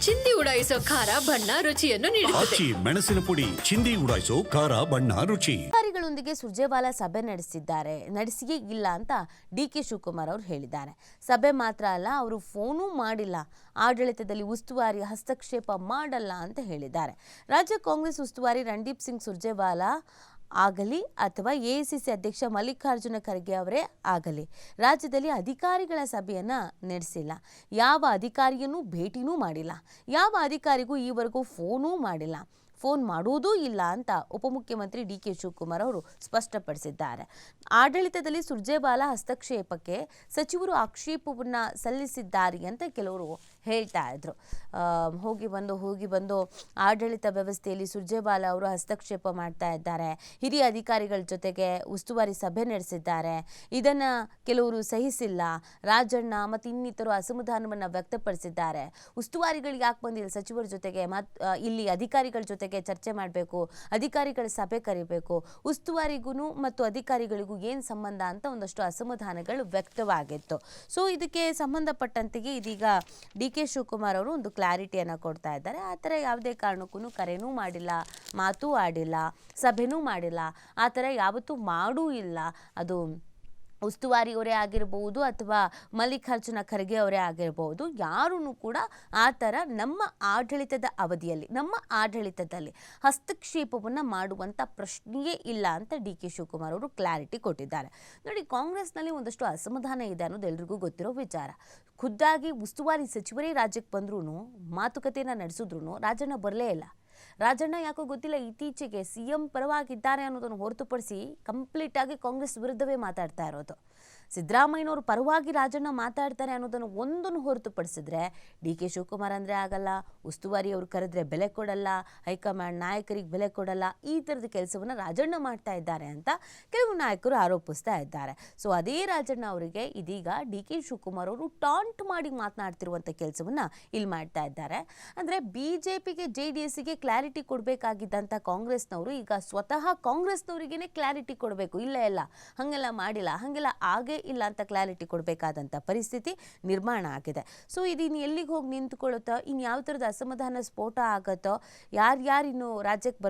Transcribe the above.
ಚಿಂದಿ ಉಡಾಯಿಸೋ ಖಾರ ಬಣ್ಣ ರುಚಿಯನ್ನು ನೀಡುತ್ತದೆ. ಆಚಿ ಮೆಣಸಿನ ಪುಡಿ ಚಿಂದಿ ಉಡಾಯಿಸೋ ಖಾರ ಬಣ್ಣ ರುಚಿ. ಅಧಿಕಾರಿಗಳೊಂದಿಗೆ ಸುರ್ಜೇವಾಲಾ ಸಭೆ ನಡೆಸಿಯೇ ಇಲ್ಲ ಅಂತ ಡಿ.ಕೆ. ಶಿವಕುಮಾರ್ ಅವರು ಹೇಳಿದ್ದಾರೆ. ಸಭೆ ಮಾತ್ರ ಅಲ್ಲ, ಅವರು ಫೋನೂ ಮಾಡಿಲ್ಲ, ಆಡಳಿತದಲ್ಲಿ ಉಸ್ತುವಾರಿ ಹಸ್ತಕ್ಷೇಪ ಮಾಡಲ್ಲ ಅಂತ ಹೇಳಿದ್ದಾರೆ. ರಾಜ್ಯ ಕಾಂಗ್ರೆಸ್ ಉಸ್ತುವಾರಿ ರಣದೀಪ್ ಸಿಂಗ್ ಸುರ್ಜೇವಾಲಾ ಆಗಲಿ ಅಥವಾ ಎಐಸಿಸಿ ಅಧ್ಯಕ್ಷ ಮಲ್ಲಿಕಾರ್ಜುನ ಖರ್ಗೆ ಅವರೇ ಆಗಲಿ ರಾಜ್ಯದಲ್ಲಿ ಅಧಿಕಾರಿಗಳ ಸಭೆಯನ್ನ ನಡೆಸಿಲ್ಲ. ಯಾವ ಅಧಿಕಾರಿಯನ್ನೂ ಭೇಟಿನೂ ಮಾಡಿಲ್ಲ, ಯಾವ ಅಧಿಕಾರಿಗೂ ಈವರೆಗೂ ಫೋನೂ ಮಾಡಿಲ್ಲ, ಫೋನ್ ಮಾಡುವುದೂ ಇಲ್ಲ ಅಂತ ಉಪಮುಖ್ಯಮಂತ್ರಿ ಡಿ.ಕೆ. ಶಿವಕುಮಾರ್ ಅವರು ಸ್ಪಷ್ಟಪಡಿಸಿದ್ದಾರೆ. ಆಡಳಿತದಲ್ಲಿ ಸುರ್ಜೇವಾಲಾ ಹಸ್ತಕ್ಷೇಪಕ್ಕೆ ಸಚಿವರು ಆಕ್ಷೇಪವನ್ನು ಸಲ್ಲಿಸಿದ್ದಾರೆ ಅಂತ ಕೆಲವರು ಹೇಳ್ತಾ ಇದ್ರು. ಹೋಗಿ ಬಂದು ಆಡಳಿತ ವ್ಯವಸ್ಥೆಯಲ್ಲಿ ಸುರ್ಜೇವಾಲಾ ಅವರು ಹಸ್ತಕ್ಷೇಪ ಮಾಡ್ತಾ ಇದ್ದಾರೆ, ಹಿರಿಯ ಅಧಿಕಾರಿಗಳ ಜೊತೆಗೆ ಉಸ್ತುವಾರಿ ಸಭೆ ನಡೆಸಿದ್ದಾರೆ, ಇದನ್ನು ಕೆಲವರು ಸಹಿಸಿಲ್ಲ, ರಾಜಣ್ಣ ಮತ್ತು ಇನ್ನಿತರು ಅಸಮಾಧಾನವನ್ನು ವ್ಯಕ್ತಪಡಿಸಿದ್ದಾರೆ. ಉಸ್ತುವಾರಿಗಳಿಗೆ ಯಾಕೆ ಬಂದಿಲ್ಲ ಸಚಿವರ ಜೊತೆಗೆ, ಇಲ್ಲಿ ಅಧಿಕಾರಿಗಳ ಜೊತೆಗೆ ಚರ್ಚೆ ಮಾಡಬೇಕು, ಅಧಿಕಾರಿಗಳ ಸಭೆ ಕರಿಬೇಕು, ಉಸ್ತುವಾರಿಗೂ ಮತ್ತು ಅಧಿಕಾರಿಗಳಿಗೂ ಏನು ಸಂಬಂಧ ಅಂತ ಒಂದಷ್ಟು ಅಸಮಾಧಾನಗಳು ವ್ಯಕ್ತವಾಗಿತ್ತು. ಸೊ ಇದಕ್ಕೆ ಸಂಬಂಧಪಟ್ಟಂತೆಯೇ ಇದೀಗ ಡಿ.ಕೆ. ಶಿವಕುಮಾರ್ ಅವರು ಒಂದು ಕ್ಲಾರಿಟಿಯನ್ನು ಕೊಡ್ತಾ ಇದ್ದಾರೆ. ಆ ಥರ ಯಾವುದೇ ಕಾರಣಕ್ಕೂ ಕರೆನೂ ಮಾಡಿಲ್ಲ, ಮಾತೂ ಆಡಿಲ್ಲ, ಸಭೆನೂ ಮಾಡಿಲ್ಲ, ಆ ಥರ ಯಾವತ್ತೂ ಮಾಡೂ ಇಲ್ಲ. ಅದು ಉಸ್ತುವಾರಿಯವರೇ ಆಗಿರ್ಬೋದು ಅಥವಾ ಮಲ್ಲಿಕಾರ್ಜುನ ಖರ್ಗೆ ಅವರೇ ಆಗಿರ್ಬೋದು, ಯಾರೂ ಕೂಡ ಆ ಥರ ನಮ್ಮ ಆಡಳಿತದ ಅವಧಿಯಲ್ಲಿ, ನಮ್ಮ ಆಡಳಿತದಲ್ಲಿ ಹಸ್ತಕ್ಷೇಪವನ್ನು ಮಾಡುವಂಥ ಪ್ರಶ್ನೆಯೇ ಇಲ್ಲ ಅಂತ ಡಿ.ಕೆ. ಶಿವಕುಮಾರ್ ಅವರು ಕ್ಲಾರಿಟಿ ಕೊಟ್ಟಿದ್ದಾರೆ. ನೋಡಿ, ಕಾಂಗ್ರೆಸ್ನಲ್ಲಿ ಒಂದಷ್ಟು ಅಸಮಾಧಾನ ಇದೆ ಅನ್ನೋದು ಎಲ್ರಿಗೂ ಗೊತ್ತಿರೋ ವಿಚಾರ. ಖುದ್ದಾಗಿ ಉಸ್ತುವಾರಿ ಸಚಿವರೇ ರಾಜ್ಯಕ್ಕೆ ಬಂದ್ರೂ, ಮಾತುಕತೆಯನ್ನು ನಡೆಸಿದ್ರು ರಾಜಣ್ಣ ಬರಲೇ ಇಲ್ಲ. ರಾಜಣ್ಣ ಯಾಕೋ ಗೊತ್ತಿಲ್ಲ, ಇತ್ತೀಚೆಗೆ ಸಿ.ಎಂ ಪರವಾಗಿದ್ದಾರೆ ಅನ್ನೋದನ್ನು ಹೊರತುಪಡಿಸಿ ಕಂಪ್ಲೀಟ್ ಆಗಿ ಕಾಂಗ್ರೆಸ್ ವಿರುದ್ಧವೇ ಮಾತಾಡ್ತಾ ಇರೋದು. ಸಿದ್ದರಾಮಯ್ಯನವರು ಪರವಾಗಿ ರಾಜಣ್ಣ ಮಾತಾಡ್ತಾರೆ ಅನ್ನೋದನ್ನು ಒಂದನ್ನು ಹೊರತುಪಡಿಸಿದ್ರೆ ಡಿ.ಕೆ. ಶಿವಕುಮಾರ್ ಅಂದರೆ ಆಗಲ್ಲ, ಉಸ್ತುವಾರಿ ಅವರು ಕರೆದ್ರೆ ಬೆಲೆ ಕೊಡಲ್ಲ, ಹೈಕಮಾಂಡ್ ನಾಯಕರಿಗೆ ಬೆಲೆ ಕೊಡಲ್ಲ, ಈ ಥರದ ಕೆಲಸವನ್ನು ರಾಜಣ್ಣ ಮಾಡ್ತಾ ಇದ್ದಾರೆ ಅಂತ ಕೆಲವು ನಾಯಕರು ಆರೋಪಿಸ್ತಾ ಇದ್ದಾರೆ. ಸೊ ಅದೇ ರಾಜಣ್ಣ ಅವರಿಗೆ ಇದೀಗ ಡಿ.ಕೆ. ಶಿವಕುಮಾರ್ ಅವರು ಟಾಂಟ್ ಮಾಡಿ ಮಾತನಾಡ್ತಿರುವಂಥ ಕೆಲಸವನ್ನು ಇಲ್ಲಿ ಮಾಡ್ತಾ ಇದ್ದಾರೆ. ಅಂದರೆ ಬಿಜೆಪಿಗೆ JDSಗೆ ಕ್ಲಾರಿಟಿ ಕೊಡಬೇಕಾಗಿದ್ದಂಥ ಕಾಂಗ್ರೆಸ್ನವರು ಈಗ ಸ್ವತಃ ಕಾಂಗ್ರೆಸ್ನವರಿಗೇನೆ ಕ್ಲಾರಿಟಿ ಕೊಡಬೇಕು. ಇಲ್ಲ ಹಾಗೆಲ್ಲ ಮಾಡಿಲ್ಲ, ಹಾಗೆಲ್ಲ ಆಗೇ ಇಲ್ಲ ಅಂತ ಕ್ಲಾರಿಟಿ ಕೊಡಬೇಕಾದಂಥ ಪರಿಸ್ಥಿತಿ ನಿರ್ಮಾಣ ಆಗಿದೆ. ಸೊ ಇದಿನ್ನು ಎಲ್ಲಿಗೆ ಹೋಗಿ ನಿಂತ್ಕೊಳ್ಳುತ್ತೋ, ಇನ್ನು ಯಾವ ಥರದ ಅಸಮಾಧಾನ ಸ್ಫೋಟ ಆಗುತ್ತೋ, ಯಾರ್ಯಾರು ಇನ್ನು ರಾಜ್ಯಕ್ಕೆ